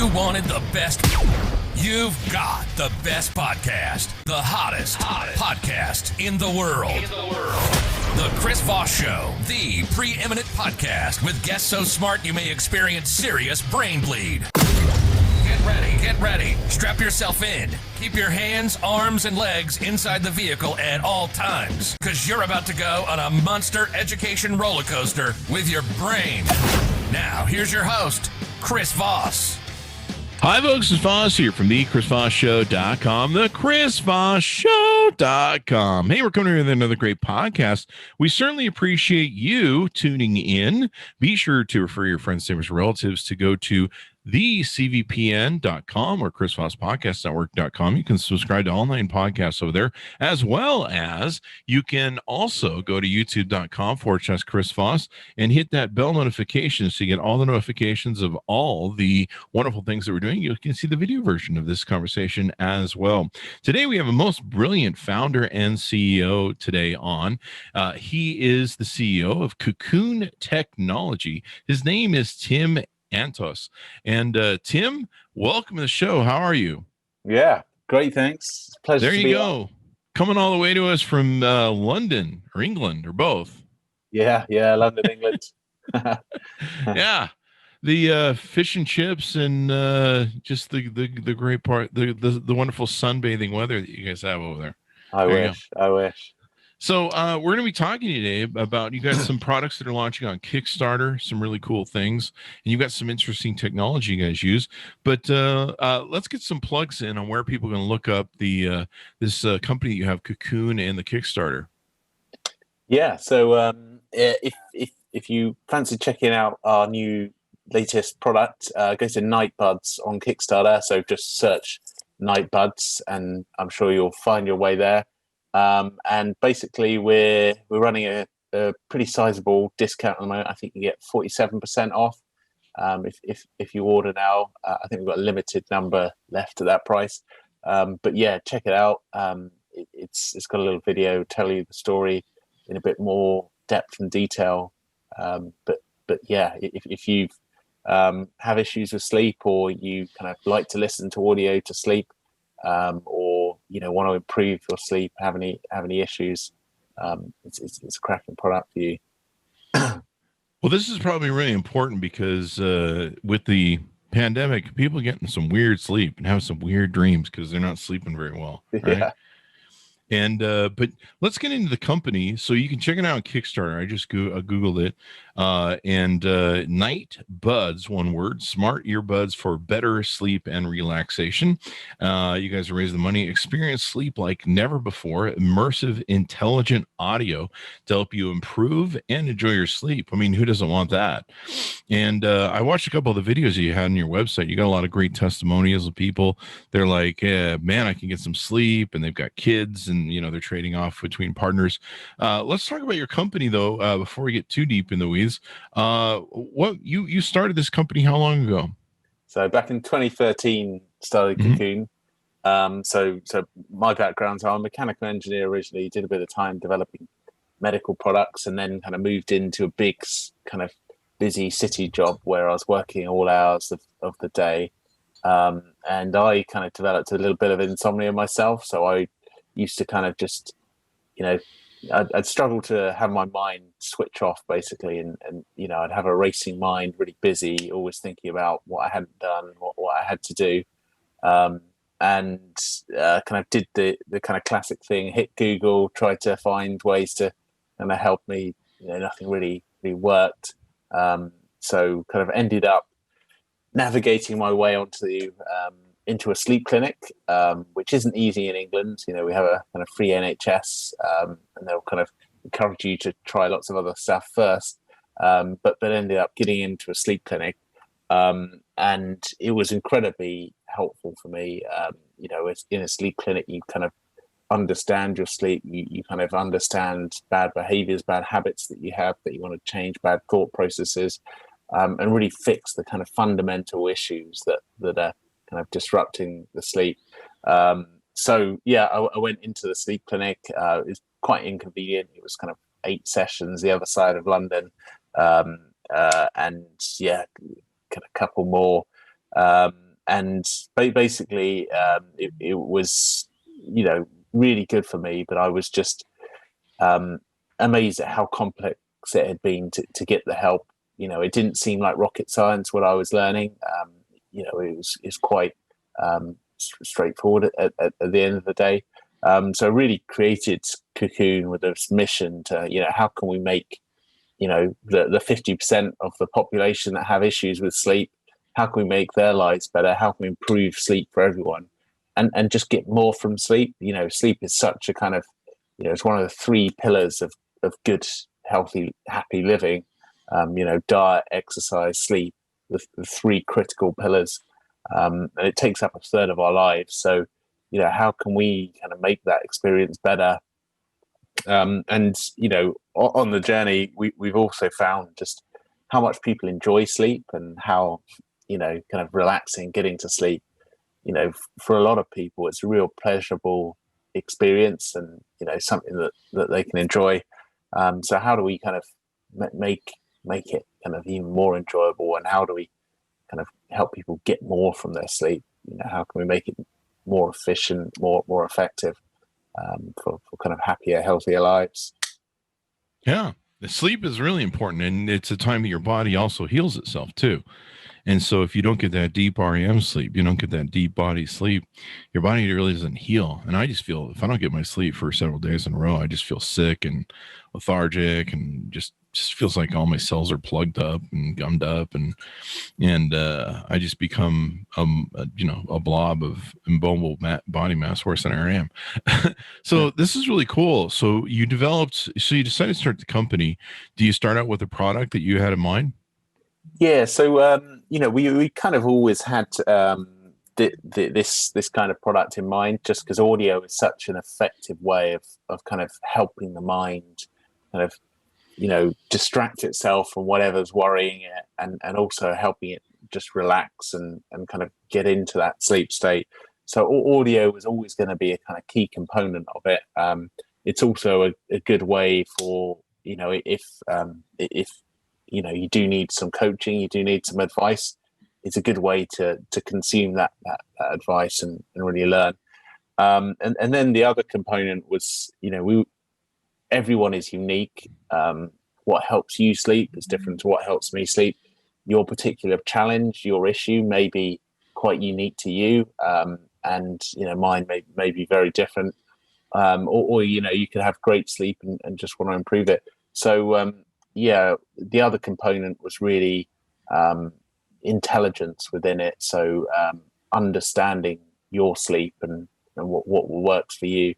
You wanted the best. You've got the best podcast. The hottest podcast in the world. The Chris Voss Show, the preeminent podcast with guests so smart you may experience serious brain bleed. Get ready. Strap yourself in. Keep your hands, arms, and legs inside the vehicle at all times, because you're about to go on a monster education roller coaster with your brain. Now, here's your host, Chris Voss. Hi, folks. It's Voss here from the ChrisVossShow.com, the ChrisVossShow.com. Hey, we're coming here with another great podcast. We certainly appreciate you tuning in. Be sure to refer your friends, neighbors, relatives to go to thecvpn.com or chrisvosspodcastnetwork.com. You can subscribe to all 9 podcasts over there, as well as you can also go to youtube.com/Chris Voss and hit that bell notification so you get all the notifications of all the wonderful things that we're doing. You can see the video version of this conversation as well. Today, we have a most brilliant founder and CEO today on. He is the CEO of Cocoon Technology. His name is Tim Antos. And Tim, welcome to the show. How are you? Yeah, great. Thanks. Pleasure. There you go. On. Coming all the way to us from London or England or both. Yeah, London, England. Yeah, the fish and chips and just the great part, the wonderful sunbathing weather that you guys have over there. I wish. So we're going to be talking today about, you got some products that are launching on KickStarter, some really cool things, and you've got some interesting technology you guys use. But let's get some plugs in on where people can look up the this company you have, Cocoon, and the KickStarter. Yeah. So if you fancy checking out our new latest product, go to NightBuds on KickStarter. So just search NightBuds, and I'm sure you'll find your way there. And basically, we're running a pretty sizable discount at the moment. I think you get 47% off if you order now. I think we've got a limited number left at that price. But yeah, check it out. It's got a little video tell you the story in a bit more depth and detail. But yeah, if you have issues with sleep, or you kind of like to listen to audio to sleep, or want to improve your sleep, have any issues, it's a cracking product for you. Well, this is probably really important because with the pandemic, people are getting some weird sleep and have some weird dreams because they're not sleeping very well, right? Yeah. And but let's get into the company. So you can check it out on KickStarter. I just Googled it. And NightBuds, one word, smart earbuds for better sleep and relaxation. You guys are raising the money. Experience sleep like never before. Immersive, intelligent audio to help you improve and enjoy your sleep. I mean, who doesn't want that? And I watched a couple of the videos that you had on your website. You got a lot of great testimonials of people. They're like, yeah, man, I can get some sleep, and they've got kids, and they're trading off between partners. Let's talk about your company though, before we get too deep in the weeds. What you started this company how long ago? So back in 2013, started Cocoon. So my background, so I'm a mechanical engineer originally, did a bit of time developing medical products, and then kind of moved into a big kind of busy city job where I was working all hours of the day. And I kind of developed a little bit of insomnia myself. So I used to kind of just, I'd struggle to have my mind switch off basically. And I'd have a racing mind, really busy, always thinking about what I hadn't done, what I had to do. And kind of did the kind of classic thing, hit Google, tried to find ways to kind of help me. Nothing really worked. So kind of ended up navigating my way into a sleep clinic, which isn't easy in England. We have a kind of free NHS, and they'll kind of encourage you to try lots of other stuff first. But ended up getting into a sleep clinic, and it was incredibly helpful for me. In a sleep clinic, you kind of understand your sleep. You kind of understand bad behaviors, bad habits that you have that you want to change, bad thought processes, and really fix the kind of fundamental issues that are kind of disrupting the sleep. So yeah, I went into the sleep clinic. It was quite inconvenient. It was kind of 8 sessions the other side of London, and yeah, kind of a couple more. And basically, it was, really good for me, but I was just amazed at how complex it had been to get the help. It didn't seem like rocket science what I was learning. It's quite straightforward at the end of the day. So I really created Cocoon with this mission to, how can we make, the 50% of the population that have issues with sleep, how can we make their lives better? How can we improve sleep for everyone? And just get more from sleep. Sleep is such a kind of, it's one of the three pillars of good, healthy, happy living. Diet, exercise, sleep, the three critical pillars. And it takes up a third of our lives. So, how can we kind of make that experience better? And, on the journey, we've also found just how much people enjoy sleep and how, kind of relaxing getting to sleep. For a lot of people, it's a real pleasurable experience and, something that they can enjoy. So how do we kind of make it kind of even more enjoyable, and how do we kind of help people get more from their sleep? How can we make it more efficient, more effective, for kind of happier, healthier lives? Yeah, the sleep is really important, and it's a time that your body also heals itself too. And so if you don't get that deep REM sleep, you don't get that deep body sleep, your body really doesn't heal. And I just feel if I don't get my sleep for several days in a row, I just feel sick and lethargic and just feels like all my cells are plugged up and gummed up, and I just become a blob of immobile body mass, worse than I am. So this is really cool. So you decided to start the company. Do you start out with a product that you had in mind? Yeah, so we kind of always had this kind of product in mind, just because audio is such an effective way of kind of helping the mind kind of distract itself from whatever's worrying it, and also helping it just relax and kind of get into that sleep state. So audio was always going to be a kind of key component of it. It's also a good way for if you do need some coaching, you do need some advice, it's a good way to consume that advice and really learn. And then the other component was, everyone is unique. What helps you sleep is different to what helps me sleep. Your particular challenge, your issue may be quite unique to you, and mine may be very different. Or you could have great sleep and just want to improve it. So the other component was really intelligence within it. So understanding your sleep and what works for you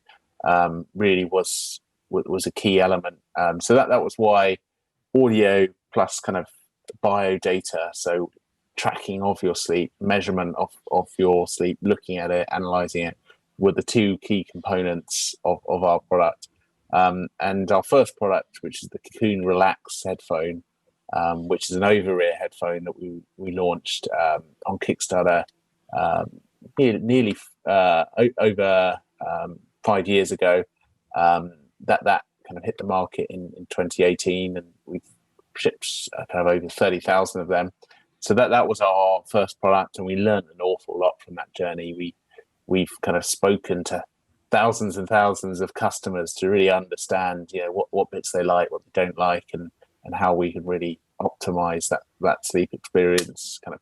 really was a key element. So that was why audio plus kind of bio data, so tracking of your sleep, measurement of your sleep, looking at it, analyzing it, were the two key components of our product. And our first product, which is the Cocoon Relax headphone, which is an over-ear headphone that we launched on KickStarter nearly over 5 years ago. That kind of hit the market in 2018, and we've shipped kind of over 30,000 of them. So that was our first product, and we learned an awful lot from that journey. We've kind of spoken to thousands and thousands of customers to really understand, what bits they like, what they don't like, and how we can really optimize that sleep experience, kind of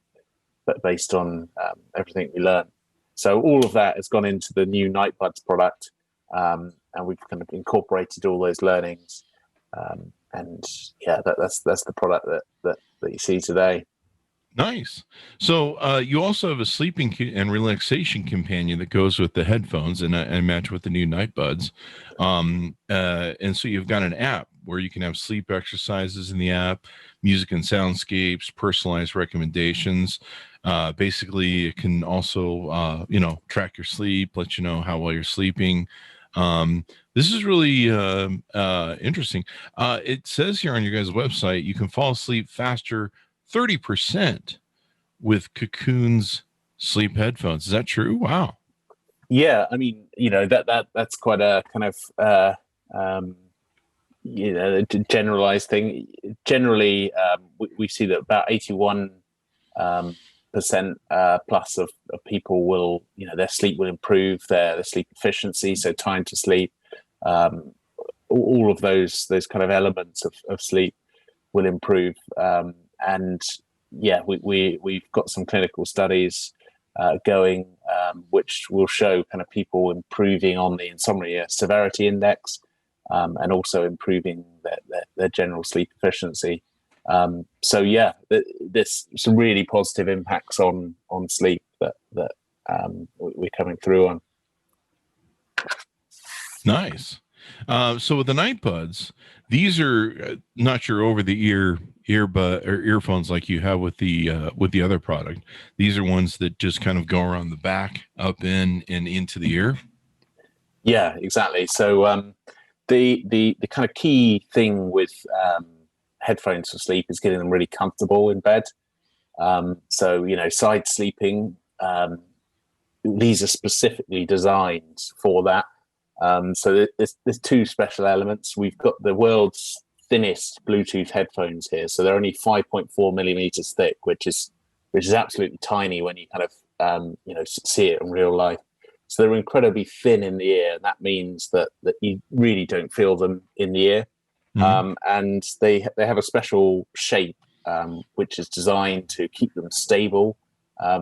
based on everything we learn. So all of that has gone into the new NightBuds product, and we've kind of incorporated all those learnings. And that's the product that you see today. Nice. So you also have a sleeping and relaxation companion that goes with the headphones and match with the new NightBuds. And so you've got an app where you can have sleep exercises in the app, music and soundscapes, personalized recommendations. Basically, it can also, track your sleep, let you know how well you're sleeping. This is really interesting. It says here on your guys' website, you can fall asleep faster 30% with Cocoon's sleep headphones. Is that true? Wow. Yeah, I mean, that's quite a kind of generalized thing. Generally, we see that about 81% plus of people will, their sleep will improve, their sleep efficiency, so time to sleep, all of those kind of elements of sleep will improve. And yeah, we've got some clinical studies going, which will show kind of people improving on the insomnia severity index, and also improving their general sleep efficiency. So yeah, there's some really positive impacts on sleep that we're coming through on. Nice. So with the NightBuds, these are not your over-the-ear earbud or earphones like you have with the other product. These are ones that just kind of go around the back, up in and into the ear. Yeah, exactly. So the kind of key thing with headphones for sleep is getting them really comfortable in bed. So side sleeping, these are specifically designed for that. So there's two special elements. We've got the world's thinnest Bluetooth headphones here, so they're only 5.4 millimeters thick, which is absolutely tiny when you kind of see it in real life. So they're incredibly thin in the ear, and that means that you really don't feel them in the ear. And they have a special shape, which is designed to keep them stable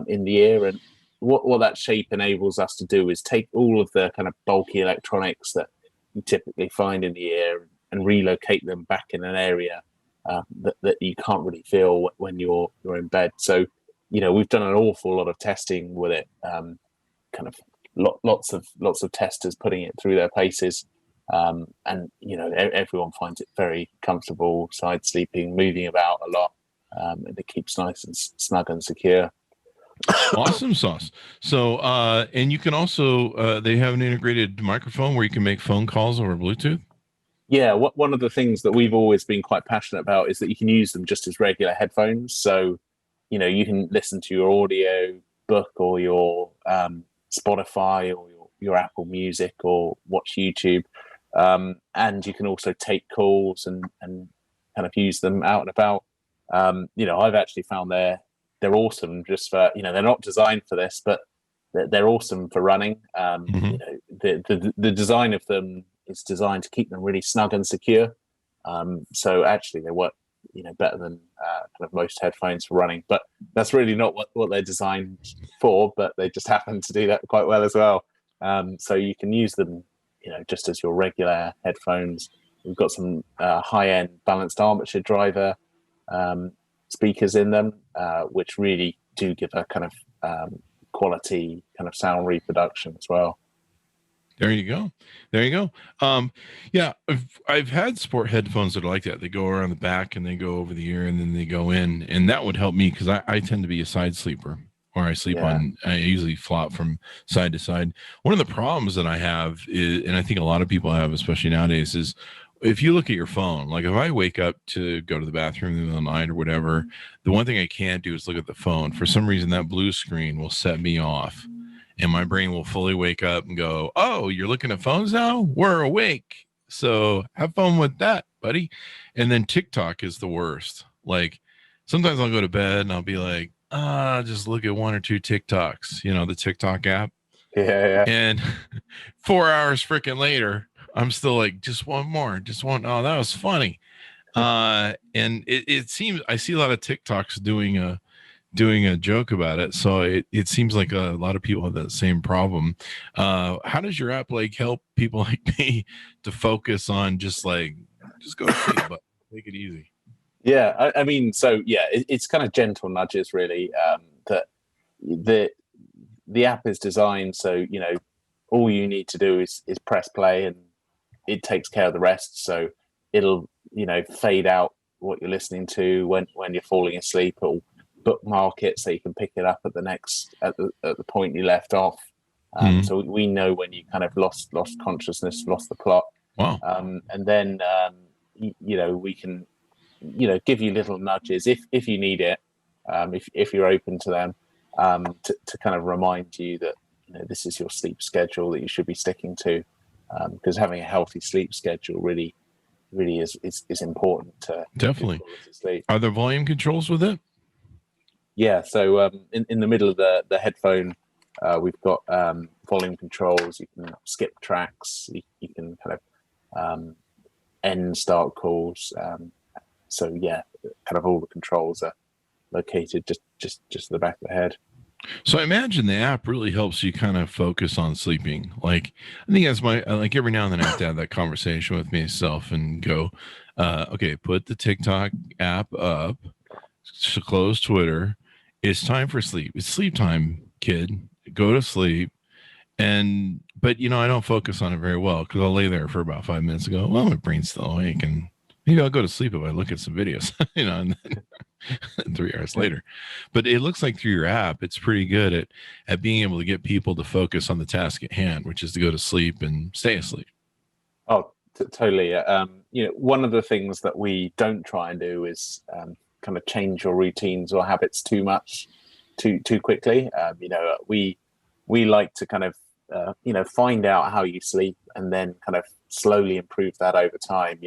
in the ear. And what that shape enables us to do is take all of the kind of bulky electronics that you typically find in the ear and relocate them back in an area that you can't really feel when you're in bed. So, we've done an awful lot of testing with it, kind of lots of testers putting it through their paces. And everyone finds it very comfortable, side sleeping, moving about a lot, and it keeps nice and snug and secure. Awesome sauce. So, and you can also, they have an integrated microphone where you can make phone calls over Bluetooth. Yeah, one of the things that we've always been quite passionate about is that you can use them just as regular headphones. So, you can listen to your audio book or your Spotify or your Apple Music or watch YouTube. And you can also take calls and kind of use them out and about. I've actually found they're awesome just for, they're not designed for this, but they're awesome for running. The design of them is designed to keep them really snug and secure. So actually they work, better than kind of most headphones for running, but that's really not what they're designed for, but they just happen to do that quite well as well. So you can use them, just as your regular headphones. We've got some high-end balanced armature driver speakers in them, which really do give a kind of quality kind of sound reproduction as well. There you go. Yeah, I've had sport headphones that are like that. They go around the back and they go over the ear and then they go in, and that would help me because I tend to be a side sleeper, or I sleep I usually flop from side to side. One of the problems that I have is, and I think a lot of people have, especially nowadays, is if you look at your phone, like if I wake up to go to the bathroom in the middle of the night or whatever, the one thing I can't do is look at the phone. For some reason, that blue screen will set me off. And my brain will fully wake up and go, oh, you're looking at phones now? We're awake. So have fun with that, buddy. And then TikTok is the worst. Like sometimes I'll go to bed and I'll be like, just look at one or two TikToks, the TikTok app. Yeah. And 4 hours freaking later, I'm still like, just one more, oh, that was funny. And it seems I see a lot of TikToks doing a joke about it, so it seems like a lot of people have that same problem. How does your app help people like me to focus on just go to sleep, but make it easy? Yeah, I mean, it's kind of gentle nudges really. That the app is designed so all you need to do is press play and it takes care of the rest. So it'll fade out what you're listening to when you're falling asleep. It'll bookmark it so you can pick it up at the point you left off. So we know when you kind of lost consciousness, lost the plot. Wow. And then we can give you little nudges if you need it, if you're open to them, to kind of remind you that this is your sleep schedule that you should be sticking to, because having a healthy sleep schedule really is important to definitely sleep. Are there volume controls with it? Yeah, so in the middle of the headphone, we've got volume controls. You can skip tracks. You can kind of end start calls. So yeah, kind of all the controls are located just at the back of the head. So I imagine the app really helps you kind of focus on sleeping. Like, I think that's like every now and then I have to have that conversation with myself and go, okay, put the TikTok app up, close Twitter. It's time for sleep. It's sleep time, kid. Go to sleep. But I don't focus on it very well because I'll lay there for about 5 minutes and go, well, my brain's still awake, and maybe I'll go to sleep if I look at some videos, and then 3 hours later. But it looks like through your app, it's pretty good at being able to get people to focus on the task at hand, which is to go to sleep and stay asleep. Oh, totally. One of the things that we don't try and do is kind of change your routines or habits too much, too quickly. We like to kind of find out how you sleep and then kind of slowly improve that over time.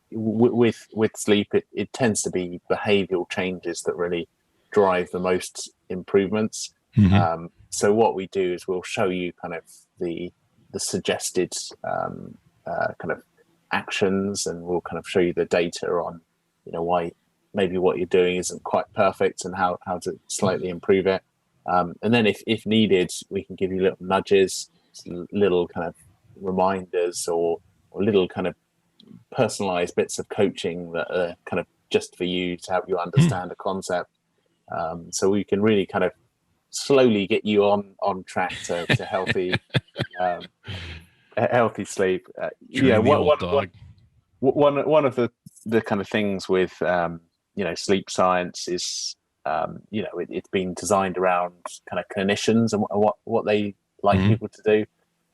With sleep, it tends to be behavioral changes that really drive the most improvements. Mm-hmm. So what we do is we'll show you kind of the suggested kind of actions, and we'll kind of show you the data on why maybe what you're doing isn't quite perfect and how to slightly improve it. And then if needed, we can give you little nudges, little kind of reminders, or little kind of personalized bits of coaching that are kind of just for you to help you understand a concept. So we can really kind of slowly get you on track to healthy healthy sleep. One of the kind of things with sleep science is it's been designed around kind of clinicians and what they like people to do.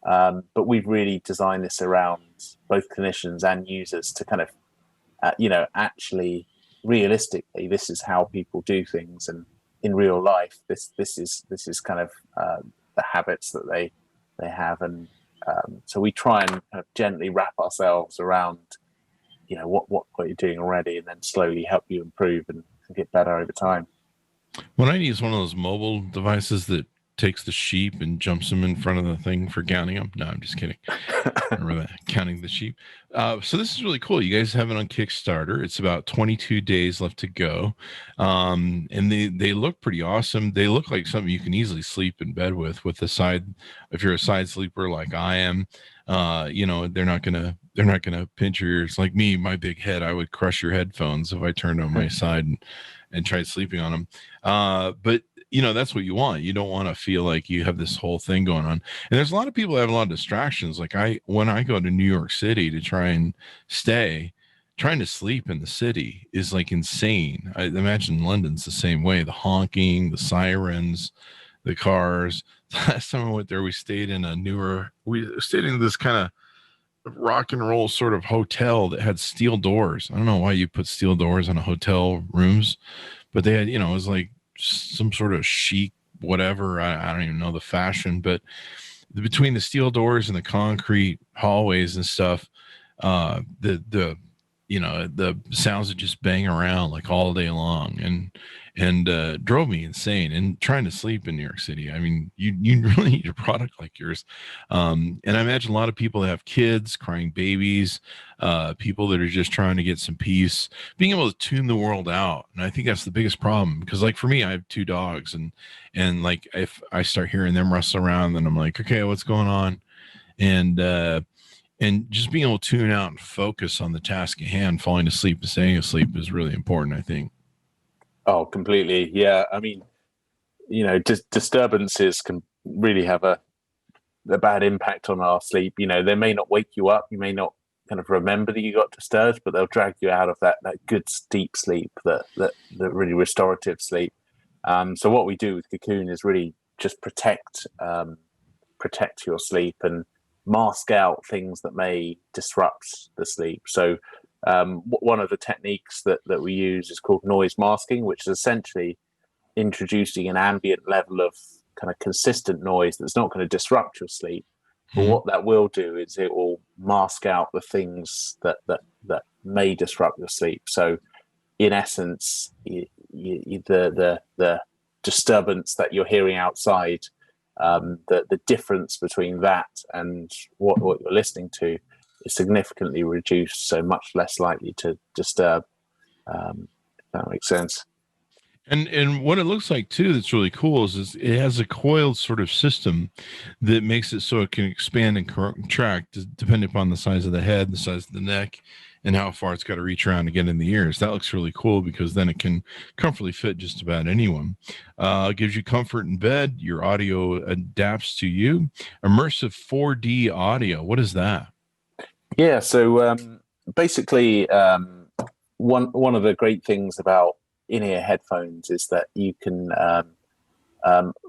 But we've really designed this around both clinicians and users to kind of, actually, realistically, this is how people do things, and in real life, this is kind of the habits that they have, and so we try and kind of gently wrap ourselves around, what you're doing already, and then slowly help you improve and get better over time. When I use one of those mobile devices that takes the sheep and jumps them in front of the thing for counting them. No, I'm just kidding. Remember that, counting the sheep. So this is really cool. You guys have it on KickStarter. It's about 22 days left to go. And they look pretty awesome. They look like something you can easily sleep in bed with the side. If you're a side sleeper like I am, they're not gonna pinch your ears. Like me, my big head, I would crush your headphones if I turned on my side and tried sleeping on them. But that's what you want. You don't want to feel like you have this whole thing going on. And there's a lot of people that have a lot of distractions. Like when I go to New York City to try and stay, trying to sleep in the city is like insane. I imagine London's the same way. The honking, the sirens, the cars. Last time I went there, we stayed in this kind of rock and roll sort of hotel that had steel doors. I don't know why you put steel doors on a hotel rooms, but they had, it was like some sort of chic whatever. I don't even know the fashion, but between the steel doors and the concrete hallways and stuff, the sounds would just bang around like all day long, and drove me insane. And trying to sleep in New York City, I mean, you really need a product like yours. And I imagine a lot of people that have kids, crying babies, people that are just trying to get some peace, being able to tune the world out. And I think that's the biggest problem, because like for me, I have 2 dogs, and like if I start hearing them wrestle around, then I'm like, okay, what's going on? And just being able to tune out and focus on the task at hand, falling asleep and staying asleep is really important, I think. Oh, completely. Yeah. I mean, disturbances can really have a bad impact on our sleep. They may not wake you up. You may not kind of remember that you got disturbed, but they'll drag you out of that good deep sleep, that really restorative sleep. So what we do with Cocoon is really just protect your sleep and mask out things that may disrupt the sleep. So one of the techniques that we use is called noise masking, which is essentially introducing an ambient level of kind of consistent noise that's not going to disrupt your sleep. But what that will do is it will mask out the things that may disrupt your sleep. So in essence, the disturbance that you're hearing outside, the difference between that and what you're listening to is significantly reduced, so much less likely to disturb. If that makes sense. And what it looks like too that's really cool is it has a coiled sort of system that makes it so it can expand and contract depending upon the size of the head, the size of the neck, and how far it's got to reach around to get in the ears. That looks really cool because then it can comfortably fit just about anyone. It gives you comfort in bed. Your audio adapts to you. Immersive 4D audio. What is that? Yeah, so basically, one of the great things about in-ear headphones is that you can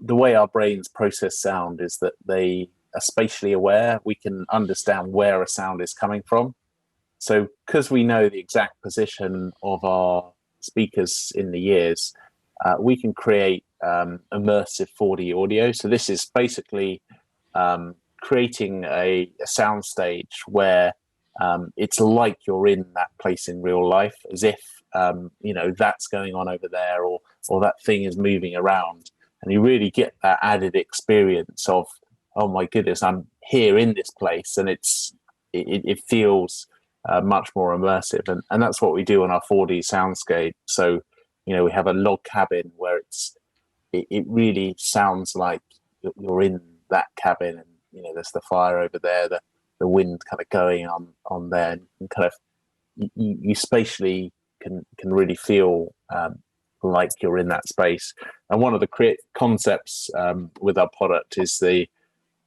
the way our brains process sound is that they are spatially aware. We can understand where a sound is coming from. So because we know the exact position of our speakers in the ears, we can create immersive 4D audio. So this is basically creating a sound stage where it's like you're in that place in real life, as if that's going on over there, or that thing is moving around, and you really get that added experience of, oh my goodness, I'm here in this place, and it feels much more immersive, and that's what we do on our 4D soundscape. So we have a log cabin where it really sounds like you're in that cabin, and there's the fire over there, the wind kind of going on there, and kind of you spatially can really feel like you're in that space. And one of the concepts with our product is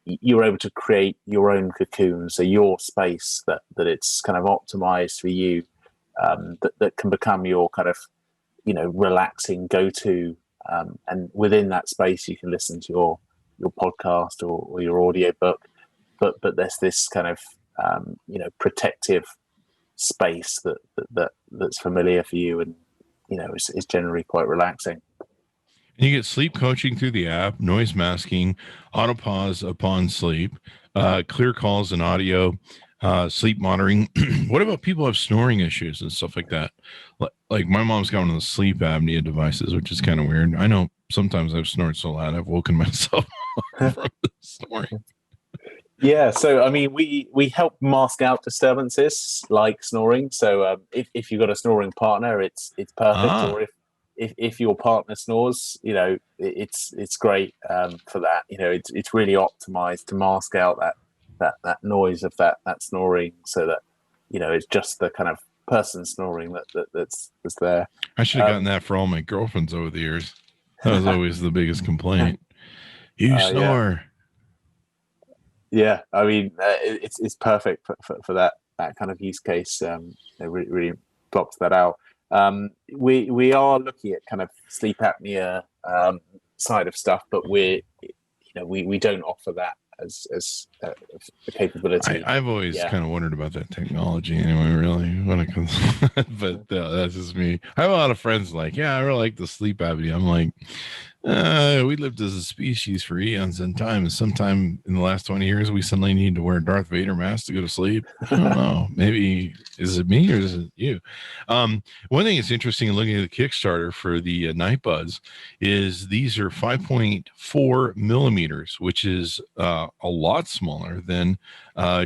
you're able to create your own cocoon, so your space that it's kind of optimized for you, that can become your kind of relaxing go-to, and within that space you can listen to your podcast or your audio book, but there's this kind of protective space that's familiar for you, and is generally quite relaxing. You get sleep coaching through the app, noise masking, auto pause upon sleep, clear calls and audio, sleep monitoring. What about people who have snoring issues and stuff like that? Like my mom's got one of the sleep apnea devices, which is kind of weird. I know sometimes I've snored so loud I've woken myself up from the snoring. Yeah, so I mean, we help mask out disturbances like snoring. So if you've got a snoring partner, it's perfect. Or if your partner snores, it's great for that. It's really optimized to mask out that noise of that snoring, so that it's just the kind of person snoring that's there. I should have gotten that for all my girlfriends over the years. That was always the biggest complaint. You snore. Yeah, I mean, it's perfect for that kind of use case. It really blocks that out. We are looking at kind of sleep apnea side of stuff, but we don't offer that as a capability. I've always kind of wondered about that technology anyway, really, when it comes. But that's just me. I have a lot of friends like, I really like the sleep apnea. I'm like, we lived as a species for eons in time, and sometime in the last 20 years, we suddenly need to wear a Darth Vader mask to go to sleep. I don't know. Maybe is it me or is it you? One thing that's interesting in looking at the Kickstarter for the NightBuds is these are 5.4 millimeters, which is a lot smaller than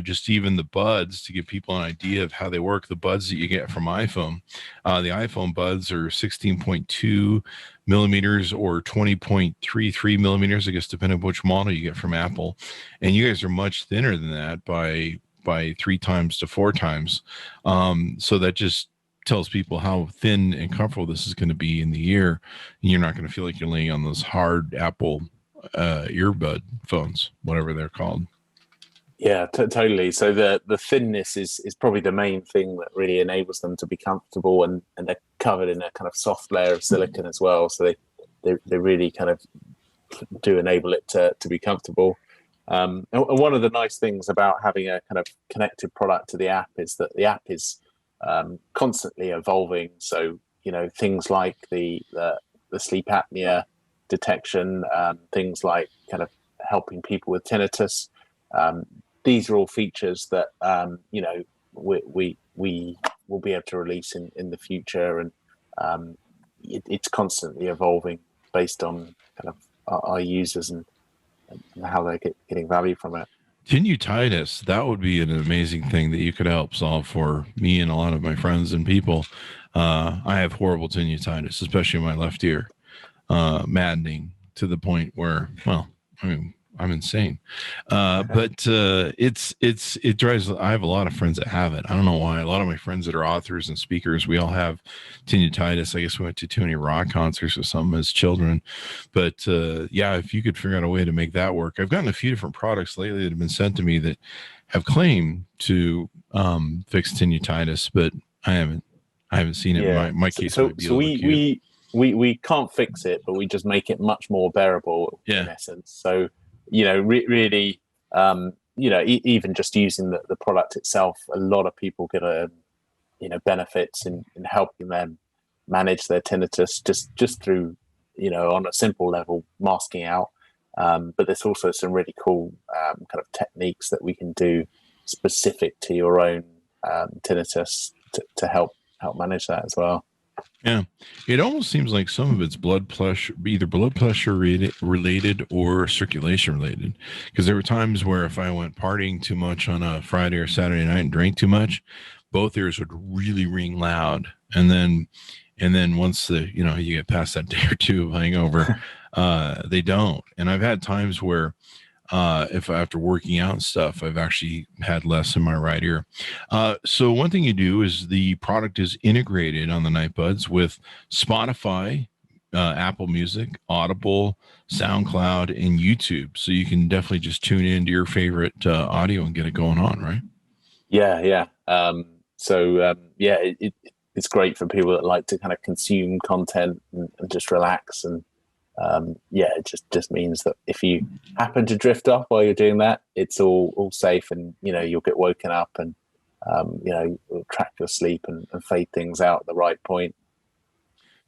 just even the buds. To give people an idea of how they work, the buds that you get from iPhone, the iPhone buds are 16.2 millimeters or 20.33 millimeters, I guess, depending on which model you get from Apple. And you guys are much thinner than that by 3 times to 4 times. So that just tells people how thin and comfortable this is going to be in the ear. And you're not going to feel like you're laying on those hard Apple earbud phones, whatever they're called. Yeah, totally. So the thinness is probably the main thing that really enables them to be comfortable, and they're covered in a kind of soft layer of silicon as well. So they really kind of do enable it to be comfortable. And one of the nice things about having a kind of connected product to the app is that the app is constantly evolving. So things like the sleep apnea detection, things like kind of helping people with tinnitus. These are all features that we will be able to release in the future, and it's constantly evolving based on kind of our users and how they're getting value from it. Tinnitus, that would be an amazing thing that you could help solve for me and a lot of my friends and people. I have horrible tinnitus, especially in my left ear, maddening to the point where, well, I mean, I'm insane. But it drives. I have a lot of friends that have it. I don't know why. A lot of my friends that are authors and speakers, we all have tinnitus. I guess we went to too many rock concerts or something as children. But yeah, if you could figure out a way to make that work. I've gotten a few different products lately that have been sent to me that have claimed to fix tinnitus, but I haven't seen it. Yeah. My case so, might be so a little cute. we can't fix it, but we just make it much more bearable in essence. So, really, even just using the product itself, a lot of people get benefits in helping them manage their tinnitus just through, on a simple level, masking out. But there's also some really cool kind of techniques that we can do specific to your own tinnitus to help manage that as well. Yeah, it almost seems like some of it's either blood pressure related or circulation related. Because there were times where if I went partying too much on a Friday or Saturday night and drank too much, both ears would really ring loud. And then once you get past that day or two of hangover, they don't. And I've had times where if after working out and stuff, I've actually had less in my right ear. So one thing you do is the product is integrated on the NightBuds with Spotify, Apple Music, Audible, SoundCloud, and YouTube. So you can definitely just tune into your favorite audio and get it going on, right? Yeah. It's great for people that like to kind of consume content and just relax. And it just means that if you happen to drift off while you're doing that, it's all safe, and you'll get woken up, and it'll track your sleep and fade things out at the right point.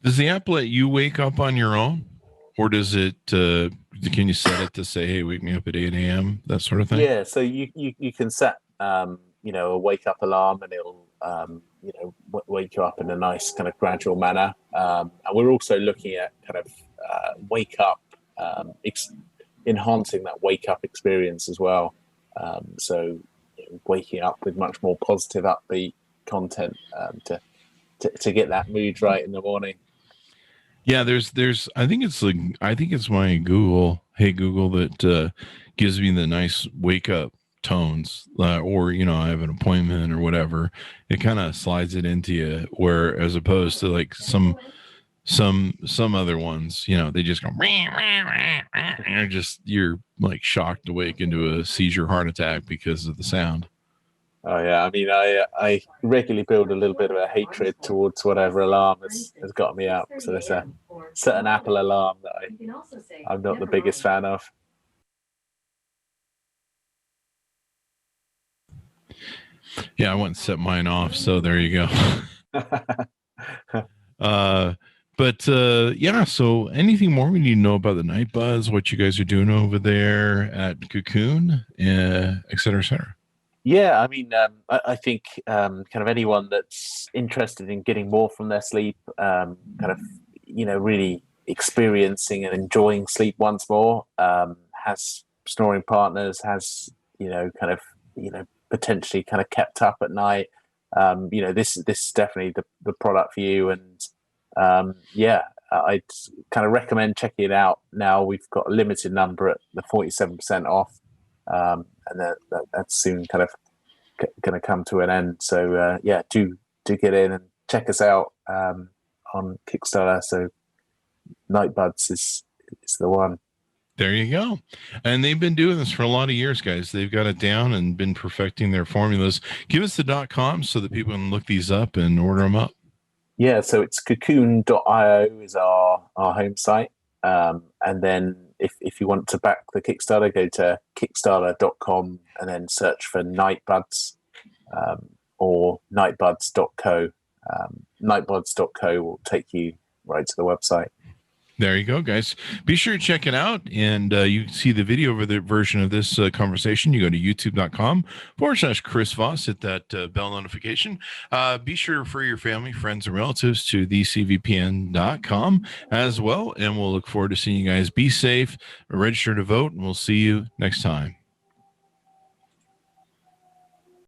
Does the app let you wake up on your own, or does it? Can you set it to say, "Hey, wake me up at 8 a.m." that sort of thing? Yeah, so you can set a wake up alarm, and it'll wake you up in a nice kind of gradual manner. And we're also looking at kind of wake up, enhancing that wake up experience as well. So waking up with much more positive, upbeat content to get that mood right in the morning. Yeah, there's I think it's my Google, Hey Google, that gives me the nice wake up tones, or I have an appointment or whatever. It kind of slides it into you, where as opposed to like some other ones, they just go and you're like shocked awake into a seizure heart attack because of the sound. Oh yeah, I mean, I regularly build a little bit of a hatred towards whatever alarm has got me up. So there's a certain Apple alarm that I'm not the biggest fan of. Yeah, I went and set mine off, so there you go. So anything more we need to know about the NightBuds, what you guys are doing over there at Cocoon, et cetera, et cetera? Yeah, I mean, I think kind of anyone that's interested in getting more from their sleep, kind of, really experiencing and enjoying sleep once more, has snoring partners, has, potentially kind of kept up at night. This is definitely the product for you. And I'd kind of recommend checking it out now. We've got a limited number at the 47% off. And that's soon kind of going to come to an end. So do get in and check us out on Kickstarter. So NightBuds is the one. There you go. And they've been doing this for a lot of years, guys. They've got it down and been perfecting their formulas. Give us the .com so that people can look these up and order them up. Yeah, so it's Kokoon.io is our home site. And then if you want to back the Kickstarter, go to KickStarter.com and then search for NightBuds or NightBuds.co. NightBuds.co will take you right to the website. There you go, guys. Be sure to check it out. And you can see the video over the version of this conversation. You go to youtube.com/Chris Voss, hit that bell notification. Be sure to refer your family, friends, and relatives to thecvpn.com as well. And we'll look forward to seeing you guys. Be safe, register to vote, and we'll see you next time.